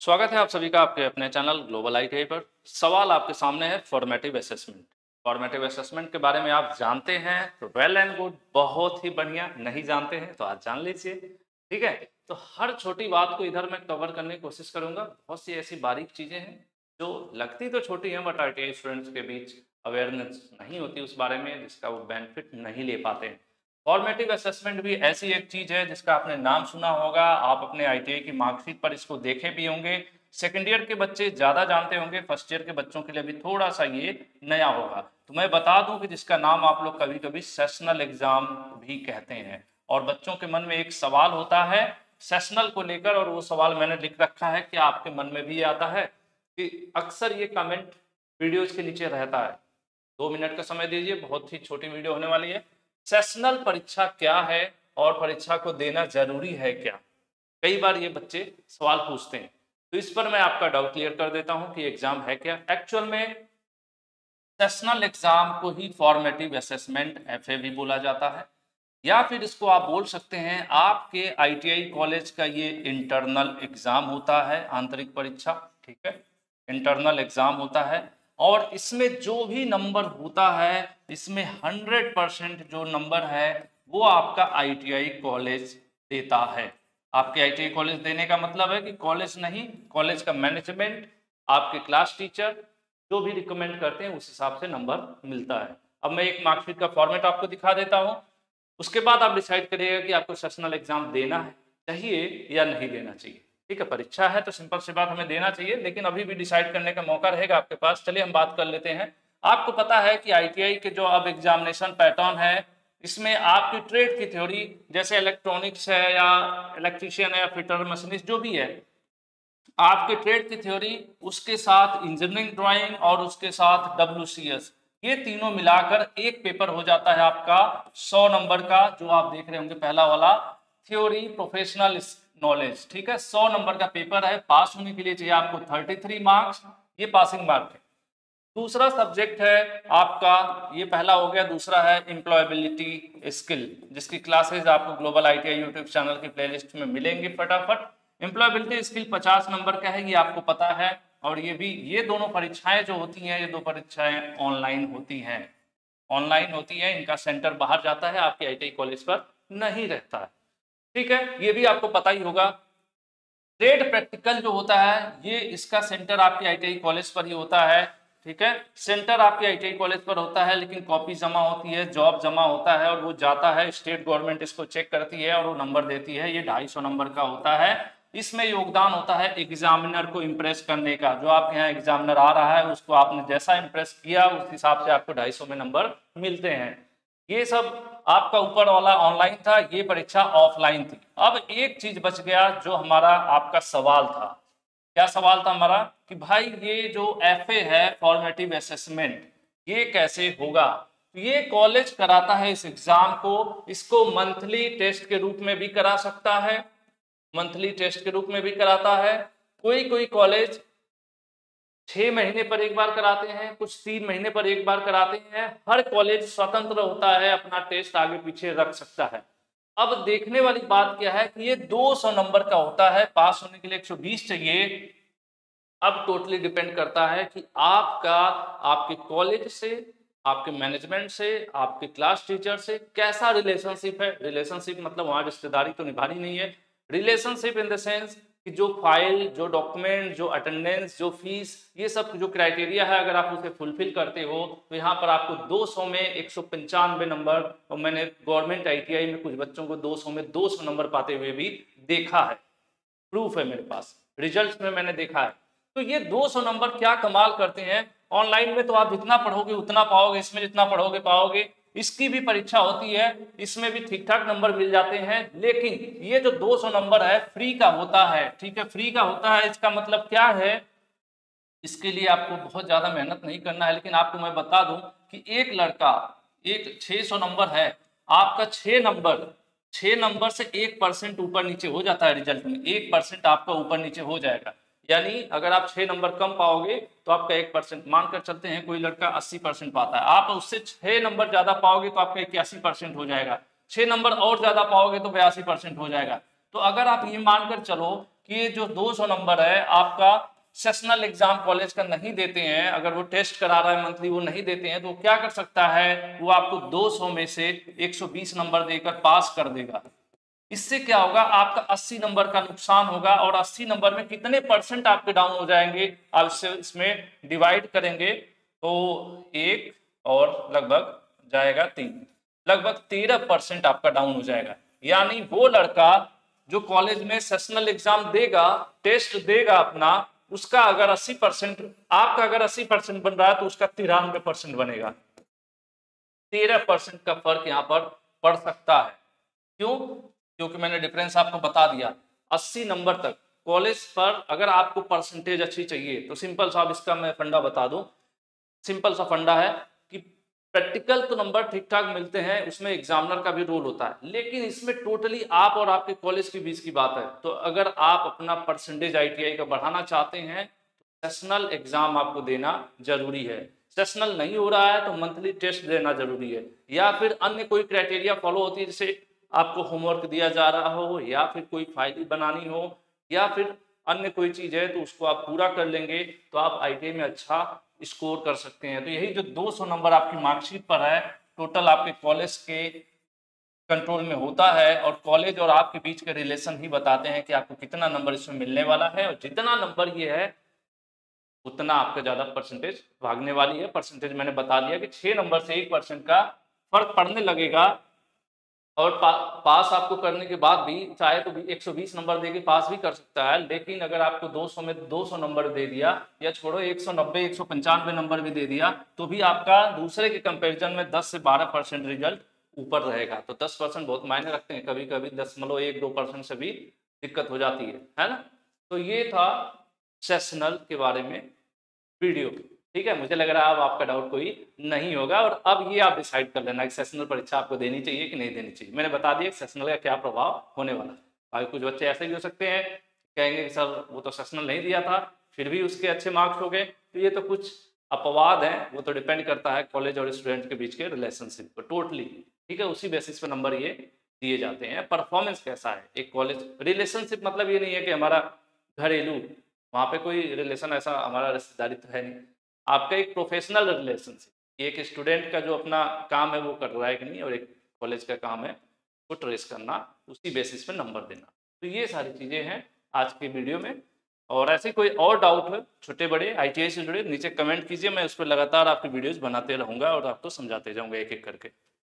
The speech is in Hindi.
स्वागत है आप सभी का आपके अपने चैनल ग्लोबल आईटीआई पर। सवाल आपके सामने है फॉर्मेटिव असेसमेंट। फॉर्मेटिव असेसमेंट के बारे में आप जानते हैं तो वेल एंड गुड, बहुत ही बढ़िया। नहीं जानते हैं तो आज जान लीजिए, ठीक है। तो हर छोटी बात को इधर मैं कवर करने की कोशिश करूंगा। बहुत सी ऐसी बारीक चीजें हैं जो लगती तो छोटी हैं, बट आईटीआई स्टूडेंट्स के बीच अवेयरनेस नहीं होती उस बारे में, जिसका वो बेनिफिट नहीं ले पाते हैं। फॉर्मेटिव असेसमेंट भी ऐसी एक चीज है जिसका आपने नाम सुना होगा, आप अपने आईटीआई की मार्कशीट पर इसको देखे भी होंगे। सेकेंड ईयर के बच्चे ज्यादा जानते होंगे, फर्स्ट ईयर के बच्चों के लिए भी थोड़ा सा ये नया होगा। तो मैं बता दूं कि जिसका नाम आप लोग कभी कभी सेशनल एग्जाम भी कहते हैं। और बच्चों के मन में एक सवाल होता है सेशनल को लेकर, और वो सवाल मैंने लिख रखा है कि आपके मन में भी आता है कि अक्सर ये कमेंट वीडियोज के नीचे रहता है। 2 मिनट का समय दीजिए, बहुत ही छोटी वीडियो होने वाली है। सेशनल परीक्षा क्या है और परीक्षा को देना जरूरी है क्या? कई बार ये बच्चे सवाल पूछते हैं, तो इस पर मैं आपका डाउट क्लियर कर देता हूं कि एग्जाम है क्या। एक्चुअल में सेशनल एग्जाम को ही फॉर्मेटिव असेसमेंट एफए भी बोला जाता है, या फिर इसको आप बोल सकते हैं आपके आईटीआई कॉलेज का ये इंटरनल एग्जाम होता है, आंतरिक परीक्षा, ठीक है। इंटरनल एग्जाम होता है और इसमें जो भी नंबर होता है, इसमें 100% जो नंबर है वो आपका आईटीआई कॉलेज देता है। आपके आईटीआई कॉलेज देने का मतलब है कि कॉलेज नहीं, कॉलेज का मैनेजमेंट, आपके क्लास टीचर जो भी रिकमेंड करते हैं उस हिसाब से नंबर मिलता है। अब मैं एक मार्कशीट का फॉर्मेट आपको दिखा देता हूँ, उसके बाद आप डिसाइड करिएगा कि आपको सेशनल एग्जाम देना है चाहिए या नहीं देना चाहिए, ठीक है। परीक्षा है तो सिंपल सी बात हमें देना चाहिए, लेकिन अभी भी डिसाइड करने का मौका रहेगा आपके पास। चलिए हम बात कर लेते हैं। आपको पता है कि आईटीआई के जो अब एग्जामिनेशन पैटर्न है, इसमें आपकी ट्रेड की थ्योरी, जैसे इलेक्ट्रॉनिक्स है या इलेक्ट्रीशियन है या फिटर मशीनिस्ट जो भी है, आपके ट्रेड की थ्योरी, उसके साथ इंजीनियरिंग ड्राइंग और उसके साथ डब्ल्यूसीएस, ये तीनों मिलाकर एक पेपर हो जाता है आपका 100 नंबर का, जो आप देख रहे होंगे पहला वाला थ्योरी प्रोफेशनल नॉलेज, ठीक है। 100 नंबर का पेपर है। पास होने के लिए चाहिए आपको 33 मार्क्स, ये पासिंग मार्क है। दूसरा सब्जेक्ट है आपका, ये पहला हो गया, दूसरा है एम्प्लॉयबिलिटी स्किल, जिसकी क्लासेस आपको ग्लोबल आईटीआई यूट्यूब चैनल की प्लेलिस्ट में मिलेंगी फटाफट। एम्प्लॉयबिलिटी स्किल 50 नंबर का है, ये आपको पता है। और ये दोनों परीक्षाएं जो होती हैं, ये दो परीक्षाएं ऑनलाइन होती हैं, ऑनलाइन होती है। इनका सेंटर बाहर जाता है, आपके आईटीआई कॉलेज पर नहीं रहता है, ठीक है। ये भी आपको पता ही होगा। ट्रेड प्रैक्टिकल जो होता है, ये इसका सेंटर आपके आईटीआई कॉलेज पर ही होता है, ठीक है। सेंटर आपके आईटीआई कॉलेज पर होता है, लेकिन कॉपी जमा होती है, जॉब जमा होता है और वो जाता है, स्टेट गवर्नमेंट इसको चेक करती है और वो नंबर देती है। ये 250 नंबर का होता है। इसमें योगदान होता है एग्जामिनर को इम्प्रेस करने का। जो आपके यहाँ एग्जामिनर आ रहा है, उसको आपने जैसा इम्प्रेस किया उस हिसाब से आपको 250 में नंबर मिलते हैं। ये सब आपका ऊपर वाला ऑनलाइन था, ये परीक्षा ऑफलाइन थी। अब एक चीज बच गया जो हमारा आपका सवाल था। क्या सवाल था हमारा? कि भाई ये जो एफए है फॉर्मेटिव असेसमेंट, ये कैसे होगा? ये कॉलेज कराता है इस एग्जाम को, इसको मंथली टेस्ट के रूप में भी करा सकता है, मंथली टेस्ट के रूप में भी कराता है। कोई कॉलेज 6 महीने पर एक बार कराते हैं, कुछ 3 महीने पर एक बार कराते हैं। हर कॉलेज स्वतंत्र होता है, अपना टेस्ट आगे पीछे रख सकता है। अब देखने वाली बात क्या है कि ये 200 नंबर का होता है, पास होने के लिए 120 चाहिए। अब टोटली डिपेंड करता है कि आपका, आपके कॉलेज से, आपके मैनेजमेंट से, आपके क्लास टीचर से कैसा रिलेशनशिप है। रिलेशनशिप मतलब वहां रिश्तेदारी तो निभानी नहीं है। रिलेशनशिप इन द सेंस कि जो फाइल, जो डॉक्यूमेंट, जो अटेंडेंस, जो फीस, ये सब जो क्राइटेरिया है, अगर आप उसे फुलफिल करते हो तो यहाँ पर आपको 200 में 195 नंबर, और मैंने गवर्नमेंट आईटीआई में कुछ बच्चों को 200 में 200 नंबर पाते हुए भी देखा है, प्रूफ है मेरे पास, रिजल्ट में मैंने देखा है। तो ये 200 नंबर क्या कमाल करते हैं। ऑनलाइन में तो आप जितना पढ़ोगे उतना पाओगे, इसमें जितना पढ़ोगे पाओगे। इसकी भी परीक्षा होती है, इसमें भी ठीक ठाक नंबर मिल जाते हैं, लेकिन ये जो 200 नंबर है फ्री का होता है, ठीक है, फ्री का होता है। इसका मतलब क्या है? इसके लिए आपको बहुत ज्यादा मेहनत नहीं करना है, लेकिन आपको मैं बता दूं कि एक लड़का, एक 600 नंबर है, आपका 6 नंबर से 1% ऊपर नीचे हो जाता है रिजल्ट में, 1% आपका ऊपर नीचे हो जाएगा। यानी अगर आप 6 नंबर कम पाओगे तो आपका 1%, मानकर चलते हैं कोई लड़का 80% पाता है, आप उससे 6 नंबर ज्यादा पाओगे तो आपका 81% हो जाएगा, 6 नंबर और ज्यादा पाओगे तो 82% हो जाएगा। तो अगर आप ये मानकर चलो कि ये जो 200 नंबर है आपका सेशनल एग्जाम कॉलेज का नहीं देते हैं, अगर वो टेस्ट करा रहा है मंथली वो नहीं देते हैं, तो क्या कर सकता है, वो आपको 200 में से 120 नंबर देकर पास कर देगा। इससे क्या होगा, आपका 80 नंबर का नुकसान होगा, और 80 नंबर में कितने परसेंट आपके डाउन हो जाएंगे, आप इसमें डिवाइड करेंगे तो 1 और लगभग जाएगा 3, लगभग 13% आपका डाउन हो जाएगा। यानी वो लड़का जो कॉलेज में सेशनल एग्जाम देगा, टेस्ट देगा अपना, उसका अगर 80%, आपका अगर 80% बन रहा है तो उसका 93% बनेगा। 13% का फर्क यहाँ पर पड़ सकता है। क्यों? क्योंकि मैंने डिफरेंस आपको बता दिया। 80 नंबर तक कॉलेज पर अगर आपको परसेंटेज अच्छी चाहिए तो सिंपल सा, इसका मैं फंडा बता दूं, सिंपल सा फंडा है कि प्रैक्टिकल तो नंबर ठीक ठाक मिलते हैं, उसमें एग्जामिनर का भी रोल होता है, लेकिन इसमें टोटली आप और आपके कॉलेज के बीच की बात है। तो अगर आप अपना परसेंटेज आईटीआई का बढ़ाना चाहते हैं तो सेशनल एग्जाम आपको देना जरूरी है। सेशनल नहीं हो रहा है तो मंथली टेस्ट देना जरूरी है, या फिर अन्य कोई क्राइटेरिया फॉलो होती है, जैसे आपको होमवर्क दिया जा रहा हो, या फिर कोई फाइल बनानी हो, या फिर अन्य कोई चीज है, तो उसको आप पूरा कर लेंगे तो आप आईटीआई में अच्छा स्कोर कर सकते हैं। तो यही जो 200 नंबर आपकी मार्कशीट पर है, टोटल आपके कॉलेज के कंट्रोल में होता है, और कॉलेज और आपके बीच के रिलेशन ही बताते हैं कि आपको कितना नंबर इसमें मिलने वाला है, और जितना नंबर ये है उतना आपका ज्यादा परसेंटेज भागने वाली है। परसेंटेज मैंने बता दिया कि 6 नंबर से 1% का फर्क पड़ने लगेगा, और पास आपको करने के बाद भी चाहे तो 120 नंबर देके पास भी कर सकता है, लेकिन अगर आपको 200 में 200 नंबर दे दिया, या छोड़ो 190 195 नंबर भी दे दिया, तो भी आपका दूसरे के कंपैरिजन में 10 से 12% रिजल्ट ऊपर रहेगा। तो 10% बहुत मायने रखते हैं, कभी कभी 0.1-2% से भी दिक्कत हो जाती है ना। तो ये था सेशनल के बारे में वीडियो। ठीक है, मुझे लग रहा है अब आपका डाउट कोई नहीं होगा, और अब ये आप डिसाइड कर लेना कि सेशनल परीक्षा आपको देनी चाहिए कि नहीं देनी चाहिए। मैंने बता दिया कि सेशनल का क्या प्रभाव होने वाला है। बाकी कुछ बच्चे ऐसे भी हो सकते हैं, कहेंगे कि सर वो तो सेशनल नहीं दिया था फिर भी उसके अच्छे मार्क्स हो गए, तो ये तो कुछ अपवाद है, वो तो डिपेंड करता है कॉलेज और स्टूडेंट के बीच के रिलेशनशिप पर टोटली। ठीक है, उसी बेसिस पे नंबर ये दिए जाते हैं। परफॉर्मेंस कैसा है एक कॉलेज, रिलेशनशिप मतलब ये नहीं है कि हमारा घरेलू, वहाँ पे कोई रिलेशन ऐसा हमारा रिश्तेदारी तो है नहीं, आपका एक प्रोफेशनल रिलेशनशिप, एक स्टूडेंट का जो अपना काम है वो कर रहा है कि नहीं, और एक कॉलेज का काम है वो ट्रेस करना, उसी बेसिस पे नंबर देना। तो ये सारी चीज़ें हैं आज के वीडियो में, और ऐसे कोई और डाउट है छोटे बड़े आईटीआई से जुड़े, नीचे कमेंट कीजिए, मैं उस पर लगातार आपकी वीडियोज़ बनाते रहूँगा और आपको समझाते जाऊँगा एक एक करके।